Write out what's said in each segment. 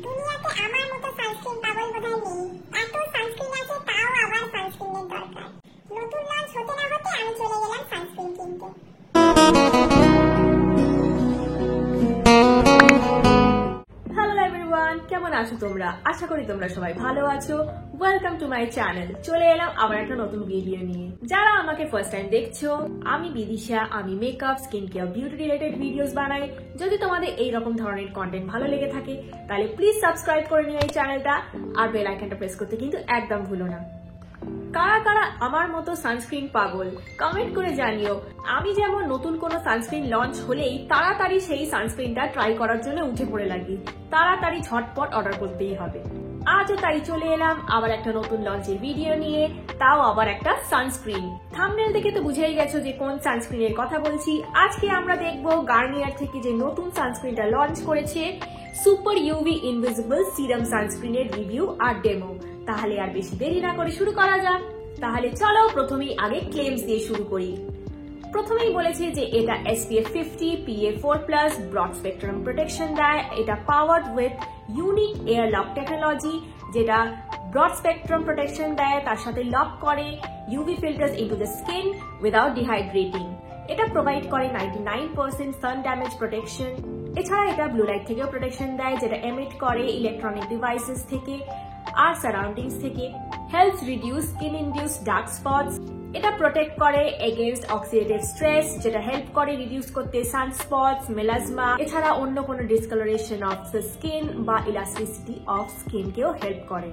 দুনিয়াতে আমার মতো সানস্ক্রিন পাগল বোধহয় নেই। এত সানস্ক্রিন আছে তাও আবার সানস্ক্রিনের দরকার। নতুন লঞ্চ হতে না হতে আমি চলে গেলাম সানস্ক্রিন কিনতে। হ্যালো এভরিওয়ান, কেমন আছো তোমরা? আশা করি তোমরা সবাই ভালো আছো। Welcome to my channel. চলে এলাম আবার একটা নতুন ভিডিও নিয়ে। যারা আমাকে ফার্স্ট টাইম দেখছো, আমি বিদিশা। আমি makeup, skin care, beauty related videos বানাই। যদি তোমাদের এইরকম ধরনের কন্টেন্ট ভালো লেগে থাকে তাহলে প্লিজ সাবস্ক্রাইব করে নিও এই চ্যানেলটা, আর বেল আইকনটা প্রেস করতে কিন্তু একদম ভুলো না। কারা কারা আমার মতো সানস্ক্রিন পাগল কমেন্ট করে জানিও। আমি যেমন নতুন কোনো সানস্ক্রিন লঞ্চ হলেই তাড়াতাড়ি সেই সানস্ক্রিনটা ট্রাই করার জন্য উঠে পড়ে লাগি, তাড়াতাড়ি ঝটপট অর্ডার করতেই হবে। আজও তাই চলে এলাম আবার একটা নতুন লঞ্চের ভিডিও নিয়ে, তাও আবার একটা সানস্ক্রিন। থাম্বনেল দেখে তো বুঝেই গেছো যে কোন সানস্ক্রিনের কথা বলছি। আজকে আমরা দেখবো গার্নিয়ার থেকে যে নতুন সানস্ক্রিনটা লঞ্চ করেছে, সুপার ইউভি ইনভিজিবল সিরাম সানস্ক্রিনের রিভিউ আর ডেমো। তাহলে আর বেশি দেরি না করে শুরু করা যাক। তাহলে চলো প্রথমেই আগে ক্লেমস দিয়ে শুরু করি। প্রথমেই বলেছে যে এটা SPF 50 PA4+, broad spectrum protection দেয়। এটা powered with unique air lock technology, যেটা ব্রড স্পেকট্রাম প্রোটেকশন দেয়, তার সাথে লক করে UV filters into the skin without dehydrating. এটা প্রোভাইড করে 99% সান ড্যামেজ প্রোটেকশন। এছাড়া এটা ব্লু লাইট থেকেও প্রোটেকশন দেয়, যেটা এমিট করে ইলেকট্রনিক ডিভাইসেস থেকে আর সারাউন্ডিংস থেকে। Helps reduce skin induce dark spots. এটা প্রোটেক্ট করে এগেইনস্ট অক্সিডেটিভ স্ট্রেস, যেটা হেল্প করে রিডিউস করতে সানস্পটস, মেলাজমা। এছাড়া অন্য কোনো ডিসকালারেশন অফ দ্য স্কিন বা ইলাস্টিসিটি অফ স্কিন কেও হেল্প করে।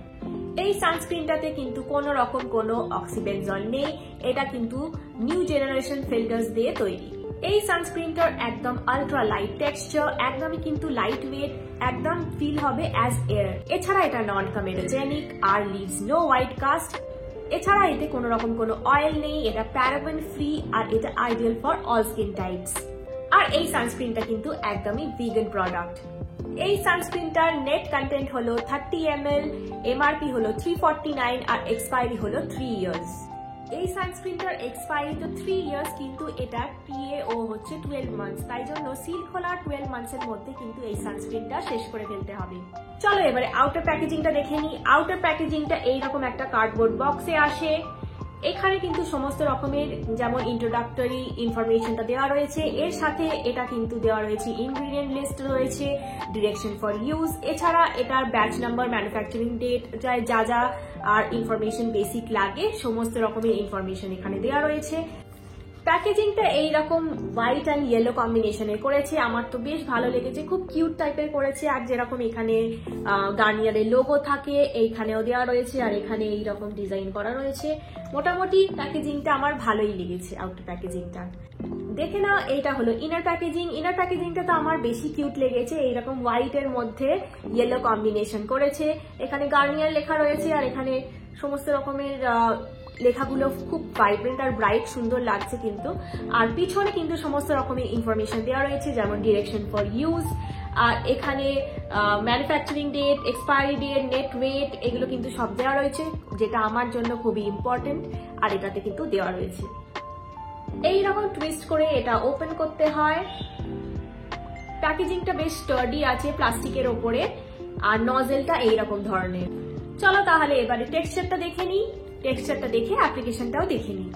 এই সানস্ক্রিনটাতে কিন্তু কোনো রকম কোনো অক্সিবেনজল নেই। এটা কিন্তু নিউ জেনারেশন ফিল্টার্স দিয়ে তৈরি। এই সানস্ক্রিনটার একদম আলট্রা লাইট টেক্সচার, একদমই কিন্তু লাইট ওয়েট, একদম ফিল হবে অ্যাজ এয়ার। এছাড়া এটা নন কমেডোজেনিক আর লিভস নো হোয়াইট কাস্ট। এছাড়া এতে কোনো রকম কোনো অয়েল নেই, এটা প্যারাবেন ফ্রি, আর এটা ideal for all skin types. আর এই সানস্ক্রিনটা কিন্তু একদমই ভিগান প্রোডাক্ট। এই সানস্ক্রিনটার নেট কন্টেন্ট হলো 30 ml, MRP হলো 349 আর এক্সপায়ারি হলো 3 ইয়ার্স। এই সানস্ক্রিনটার এক্সপায়ারি তো 3 ইয়ার্স, কিন্তু এটা PAO হচ্ছে 12 মান্থস। তাই জন্য সিল খোলার 12 মান্থস এর মধ্যে কিন্তু এই সানস্ক্রিনটা শেষ করে ফেলতে হবে। চলো এবারে আউটার প্যাকেজিংটা দেখে নিই। আউটার প্যাকেজিংটা এইরকম একটা কার্ডবোর্ড বক্সে আসে। এখানে কিন্তু সমস্ত রকমের যেমন ইন্ট্রোডাক্টরি ইনফরমেশনটা দেওয়া রয়েছে, এর সাথে এটা কিন্তু দেওয়া রয়েছে ইনগ্রিডিয়েন্ট লিস্ট রয়েছে, ডিরেকশন ফর ইউজ। এছাড়া এটার ব্যাচ নাম্বার, ম্যানুফ্যাকচারিং ডেট, যা যা আর ইনফরমেশন বেসিক লাগে সমস্ত রকমের ইনফরমেশন এখানে দেওয়া রয়েছে। প্যাকেজিংটা এইরকম হোয়াইট অ্যান্ড ইয়েলো কম্বিনেশনের করেছে, আমার তো বেশ ভালো লেগেছে, খুব কিউট টাইপের করেছে। আর যেরকম এখানে গার্নিয়ারের লোগো থাকে এইখানেও দেওয়া রয়েছে, আর এখানে এইরকম ডিজাইন করা রয়েছে। মোটামুটি প্যাকেজিংটা আমার ভালোই লেগেছে। আউটার প্যাকেজিংটা দেখে নাও। এইটা হলো ইনার প্যাকেজিং। ইনার প্যাকেজিংটা তো আমার বেশি কিউট লেগেছে, এইরকম হোয়াইট এর মধ্যে ইয়েলো কম্বিনেশন করেছে। এখানে গার্নিয়ার লেখা রয়েছে, আর এখানে সমস্ত রকমের লেখাগুলো খুব ভাইব্রেন্ট আর ব্রাইট, সুন্দর লাগছে কিন্তু। আর পিছনে কিন্তু সমস্ত রকমের ইনফরমেশন দেওয়া রয়েছে, যেমন ডিরেকশন ফর ইউজ, আর এখানে manufacturing date, expiry date, net weight, এগুলো কিন্তু সব দেওয়া রয়েছে, যেটা আমার জন্য খুবই ইম্পর্টেন্ট। আর এটাতে কিন্তু দেওয়া রয়েছে এইরকম টুইস্ট করে এটা ওপেন করতে হয়। প্যাকেজিংটা বেশ স্টার্ডি আছে প্লাস্টিকের ওপরে, আর নজেলটা এইরকম ধরনের। চলো তাহলে এবারে টেক্সচারটা দেখে নিই। টেক্সচারটা দেখে অ্যাপ্লিকেশনটাও দেখে নিই।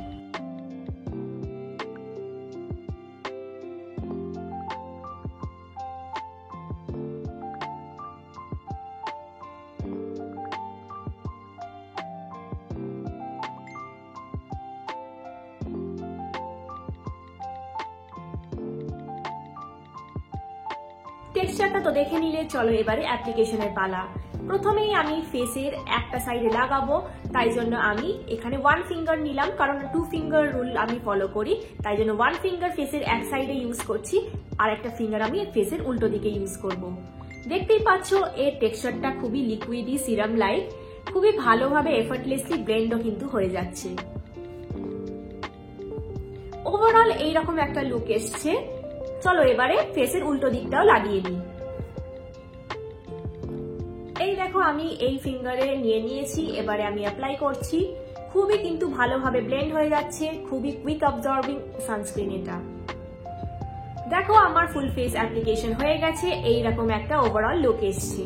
টেক্সচারটা তো দেখে নিলে, চলো এবারে অ্যাপ্লিকেশনের পালা। প্রথমেই আমি ফেসের একটা সাইডে লাগাবো, তাই জন্য আমি এখানে 1 ফিঙ্গার নিলাম, কারণ 2 ফিঙ্গার রুল আমি ফলো করি। তাই জন্য 1 ফিঙ্গার ফেসের এক সাইডে ইউজ করছি, আর একটা ফিঙ্গার আমি ফেসের উল্টো দিকে ইউজ করব। দেখতেই পাচ্ছ এর টেক্সচারটা খুবই লিকুইডি, সিরাম লাইক, খুবই ভালোভাবে এফর্টলেসলি ব্লেন্ডও কিন্তু হয়ে যাচ্ছে। ওভারঅল এইরকম একটা লুক এসছে। চলো এবারে ফেসের উল্টো দিকটাও লাগিয়ে নিই। এই দেখো আমি এই ফিঙ্গারে নিয়ে নিয়েছি, এবারে আমি অ্যাপ্লাই করছি। খুবই কিন্তু ভালোভাবে ব্লেন্ড হয়ে যাচ্ছে, খুবই কুইক অবজর্বিং সানস্ক্রিন এটা। দেখো আমার ফুল ফেস অ্যাপ্লিকেশন হয়ে গেছে, এইরকম একটা ওভারঅল লুক এসছে।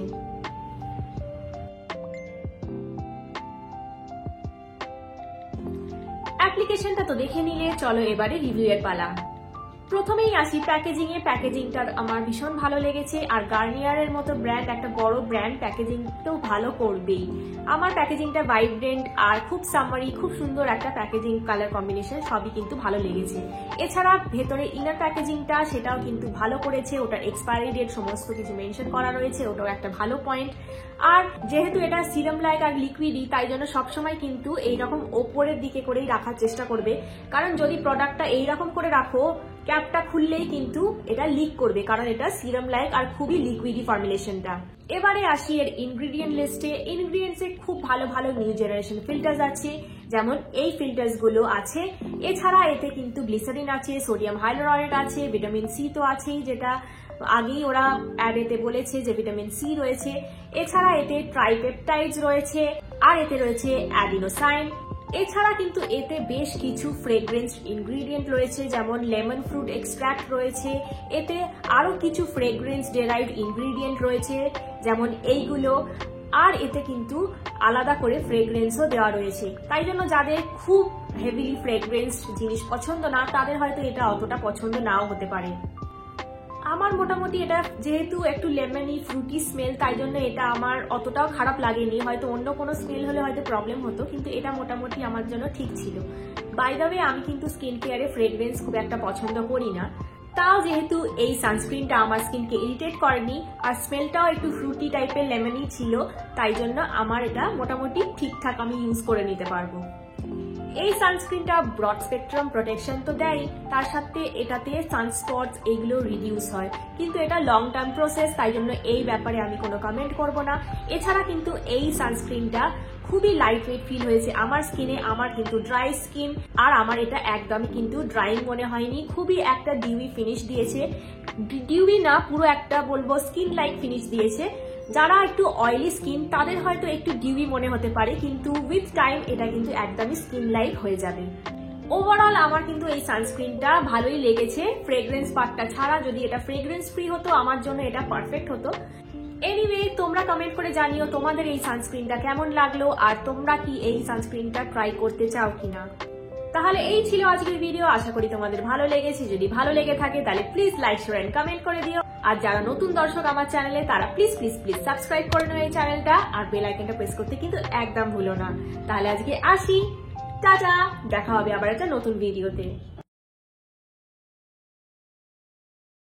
স্পেসিফিকেশনটা তো দেখে নিলে, চলো এবারে রিভিউ এর পালা। প্রথমেই আসি প্যাকেজিং এ। প্যাকেজিংটা আমার ভীষণ ভালো লেগেছে, আর গার্নিয়ারের মতো ব্র্যান্ড, একটা বড় ব্র্যান্ড, প্যাকেজিং তো ভালো করবেই। আমার প্যাকেজিংটা ভাইব্রেন্ট আর খুব সামারি, খুব সুন্দর একটা প্যাকেজিং, কালার কম্বিনেশন সবই কিন্তু ভালো লেগেছে। এছাড়া ভেতরে ইনার প্যাকেজিংটা সেটাও কিন্তু ভালো করেছে, ওটার এক্সপায়ারি ডেট সমস্ত কিছু মেনশন করা রয়েছে, ওটাও একটা ভালো পয়েন্ট। আর যেহেতু এটা সিরাম লাইক আর লিকুইডই, তাই জন্য সবসময় কিন্তু এইরকম ওপরের দিকে করেই রাখার চেষ্টা করবে, কারণ যদি প্রোডাক্টটা এইরকম করে রাখো, ক্যাপটা খুললেই কিন্তু এটা লিক করবে, কারণ এটা সিরাম লাইক আর খুবই লিকুইডি ফর্মুলেশনটা। এবারে আসি এর ইনগ্রিডিয়েন্ট লিস্টে। ইনগ্রিডিয়েন্টসে খুব ভালো ভালো নিউ জেনারেশন ফিল্টার্স আছে, যেমন এই ফিল্টার্স গুলো আছে। এছাড়া এতে কিন্তু গ্লিসারিন আছে, সোডিয়াম হাইলোরাইড আছে, ভিটামিন সি তো আছেই, যেটা আগেই ওরা অ্যাডেতে বলেছে যে ভিটামিন সি রয়েছে। এছাড়া এতে ট্রাইপেপটাইডস রয়েছে, আর এতে রয়েছে অ্যাডিনোসাইন। এছাড়া কিন্তু এতে বেশ কিছু ফ্রেগ্রেন্স ইনগ্রিডিয়েন্ট রয়েছে, যেমন লেমন ফ্রুট এক্সট্রাক্ট রয়েছে। এতে আরো কিছু ফ্রেগ্রেন্স ডেরাইভড ইনগ্রিডিয়েন্ট রয়েছে, যেমন এইগুলো। আর এতে কিন্তু আলাদা করে ফ্রেগ্রেন্সও দেওয়া রয়েছে, তাই জন্য যাদের খুব হেভিলি ফ্রেগ্রেন্স জিনিস পছন্দ না, তাদের হয়তো এটা অতটা পছন্দ নাও হতে পারে। আমার মোটামুটি এটা যেহেতু একটু লেমনি ফ্রুটি স্মেল, তাই জন্য এটা আমার অতটাও খারাপ লাগেনি। হয়তো অন্য কোনো স্মেল হলে হয়তো প্রবলেম হতো, কিন্তু এটা মোটামুটি আমার জন্য ঠিক ছিল। বাই দ্য ওয়ে, আমি কিন্তু স্কিন কেয়ারে ফ্রেগ্রেন্স খুব একটা পছন্দ করি না, তাও যেহেতু এই সানস্ক্রিনটা আমার স্কিনকে ইরিটেট করেনি, আর স্মেলটাও একটু ফ্রুটি টাইপের লেমনি ছিল, তাই জন্য আমার এটা মোটামুটি ঠিকঠাক আমি ইউজ করে নিতে পারবো। এই সানস্ক্রিনটা ব্রড স্পেকট্রাম প্রোটেকশন তো দেয়, তার সাথে এটাতে সানস্পটস এগুলো রিডিউস হয়, কিন্তু এটা লং টার্ম প্রসেস, তাই জন্য এই ব্যাপারে আমি কোনো কমেন্ট করব না। এছাড়া কিন্তু এই সানস্ক্রিনটা খুবই লাইট ওয়েট ফিল হয়েছে আমার স্কিনে। আমার কিন্তু ড্রাই স্কিন, আর আমার এটা একদমই কিন্তু ড্রাইং মনে হয়নি। খুবই একটা ডিউই ফিনিশ দিয়েছে, ডিউই না, পুরো একটা বলবো স্কিন লাইক ফিনিশ দিয়েছে। যারা একটু অয়েলি স্কিন, তাদের হয়তো একটু ডিউই মনে হতে পারে, কিন্তু উইথ টাইম এটা কিন্তু একদমই স্কিন লাইক হয়ে যাবে। ওভারঅল আমার কিন্তু এই সানস্ক্রিনটা ভালোই লেগেছে, ফ্রেগ্রেন্স পার্টটা ছাড়া। যদি এটা ফ্রেগ্রেন্স ফ্রি হতো, আমার জন্য এটা পারফেক্ট হতো। এনিওয়ে, তোমরা কমেন্ট করে জানিও তোমাদের এই সানস্ক্রিনটা কেমন লাগলো, আর তোমরা কি এই সানস্ক্রিনটা ট্রাই করতে চাও কিনা। তাহলে এই ছিল আজকের ভিডিও, আশা করি তোমাদের ভালো লেগেছে। যদি ভালো লেগে থাকে তাহলে please like, share and comment করে দিও। আর যারা নতুন দর্শক আমার চ্যানেলে, তারা প্লিজ প্লিজ প্লিজ সাবস্ক্রাইব করে নাও এই চ্যানেলটা, আর বেল আইকনটা প্রেস করতে কিন্তু একদম ভুলো না। তাহলে আজকে আসি, টাটা, দেখা হবে আবার একটা নতুন ভিডিওতে।